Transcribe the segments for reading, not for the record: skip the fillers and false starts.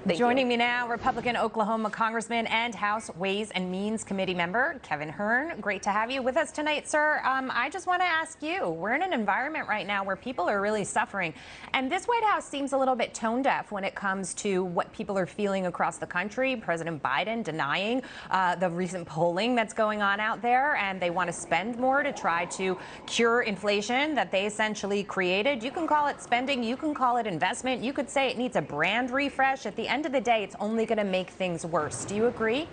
Joining me now, Republican Oklahoma Congressman and House Ways and Means Committee member Kevin Hearn. Great to have you with us tonight, sir. I just want to ask you, we're in an environment right now where people are really suffering, and this White House seems a little bit tone deaf when it comes to what people are feeling across the country. President Biden denying the recent polling that's going on out there, and they want to spend more to try to cure inflation that they essentially created. You can call it spending, you can call it investment, you could say it needs a brand refresh. At the end of the day, it's only going to make things worse. Do you agree?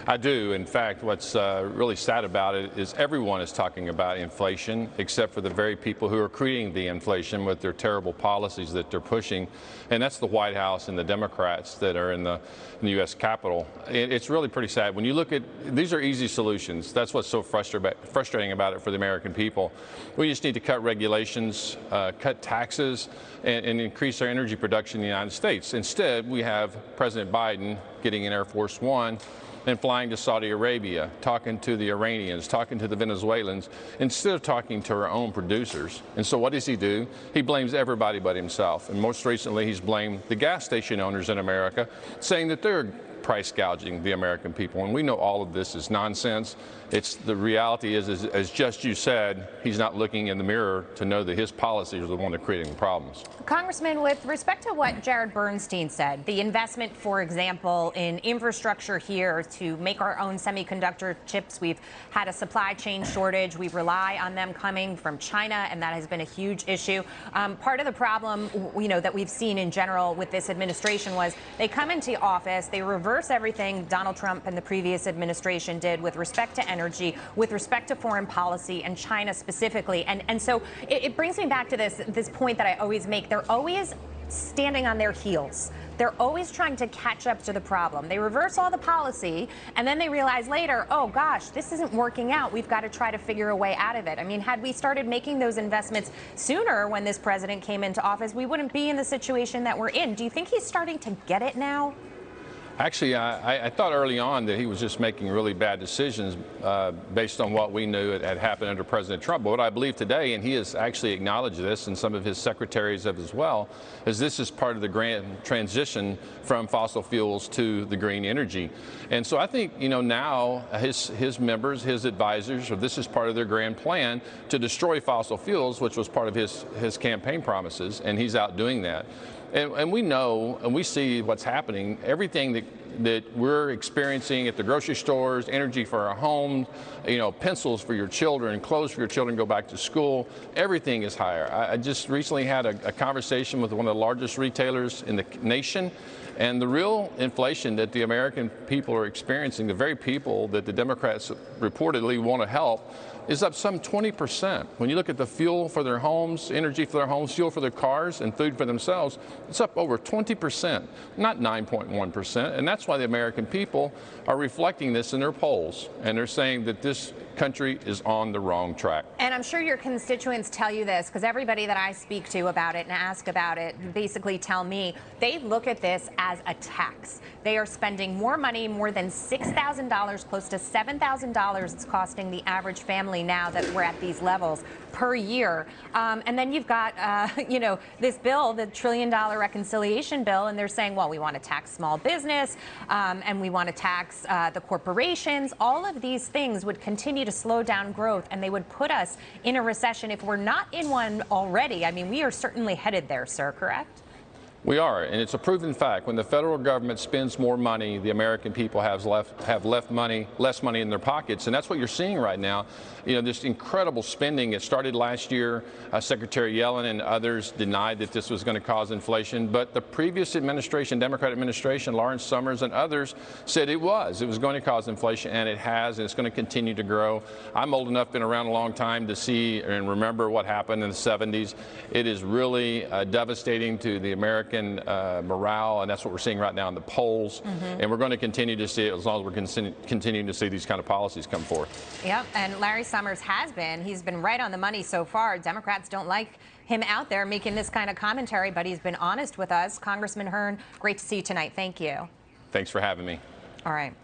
I do. In fact, what's really sad about it is everyone is talking about inflation except for the very people who are creating the inflation with their terrible policies that they're pushing. And that's the White House and the Democrats that are in the U.S. Capitol. It's really pretty sad. When you look at, these are easy solutions. That's what's so frustrating about it for the American people. We just need to cut regulations, cut taxes, and increase our energy production in the United States. Instead, we have President Biden getting in Air Force One and flying to Saudi Arabia, talking to the Iranians, talking to the Venezuelans, instead of talking to our own producers. And so what does he do? He blames everybody but himself. And most recently, he's blamed the gas station owners in America, saying that they're price gouging the American people. And we know all of this is nonsense. The reality is, as just you said, he's not looking in the mirror to know that his policies are the one that are creating the problems. Congressman, with respect to what Jared Bernstein said, the investment, for example, in infrastructure here to make our own semiconductor chips, we've had a supply chain shortage. We rely on them coming from China, and that has been a huge issue. Part of the problem, that we've seen in general with this administration was they come into office, they reverse everything Donald Trump and the previous administration did with respect to energy, with respect to foreign policy and China specifically. And so it brings me back to this point that I always make. They're always standing on their heels. They're always trying to catch up to the problem. They reverse all the policy, and then they realize later, oh gosh, this isn't working out. We've got to try to figure a way out of it. I mean, had we started making those investments sooner when this president came into office, we wouldn't be in the situation that we're in. Do you think he's starting to get it now? Actually, I thought early on that he was just making really bad decisions based on what we knew had happened under President Trump. But what I believe today, and he has actually acknowledged this, and some of his secretaries have as well, is this is part of the grand transition from fossil fuels to the green energy. And so I think, now his members, his advisors, or this is part of their grand plan to destroy fossil fuels, which was part of his campaign promises, and he's out doing that. And we know, and we see what's happening, everything that we're experiencing at the grocery stores, energy for our homes, pencils for your children, clothes for your children go back to school, everything is higher. I just recently had a conversation with one of the largest retailers in the nation, and the real inflation that the American people are experiencing, the very people that the Democrats reportedly want to help, is up some 20%. When you look at the fuel for their homes, energy for their homes, fuel for their cars, and food for themselves, it's up over 20%, not 9.1%. And that's why the American people are reflecting this in their polls. And they're saying that this country is on the wrong track. And I'm sure your constituents tell you this, because everybody that I speak to about it and ask about it basically tell me they look at this as a tax. They are spending more money, more than $6,000, close to $7,000 it's costing the average family now that we're at these levels per year. And then you've got, this bill, the $1 trillion reconciliation bill, and they're saying, well, we want to tax small business and we want to tax the corporations. All of these things would continue to slow down growth, and they would put us in a recession if we're not in one already. I mean, we are certainly headed there, sir, correct? We are, and it's a proven fact. When the federal government spends more money, the American people have less money in their pockets, and that's what you're seeing right now. This incredible spending. It started last year. Secretary Yellen and others denied that this was going to cause inflation, but the previous administration, Democratic administration, Lawrence Summers and others said it was going to cause inflation, and it has, and it's going to continue to grow. I'm old enough, been around a long time to see and remember what happened in the 70s. It is really devastating to the American morale, and that's what we're seeing right now in the polls. And we're going to continue to see it as long as we're continuing to see these kind of policies come forth. Yep, and Larry Summers he's been right on the money so far. Democrats don't like him out there making this kind of commentary, but he's been honest with us. Congressman Hearn, great to see you tonight. Thank you. Thanks for having me. All right.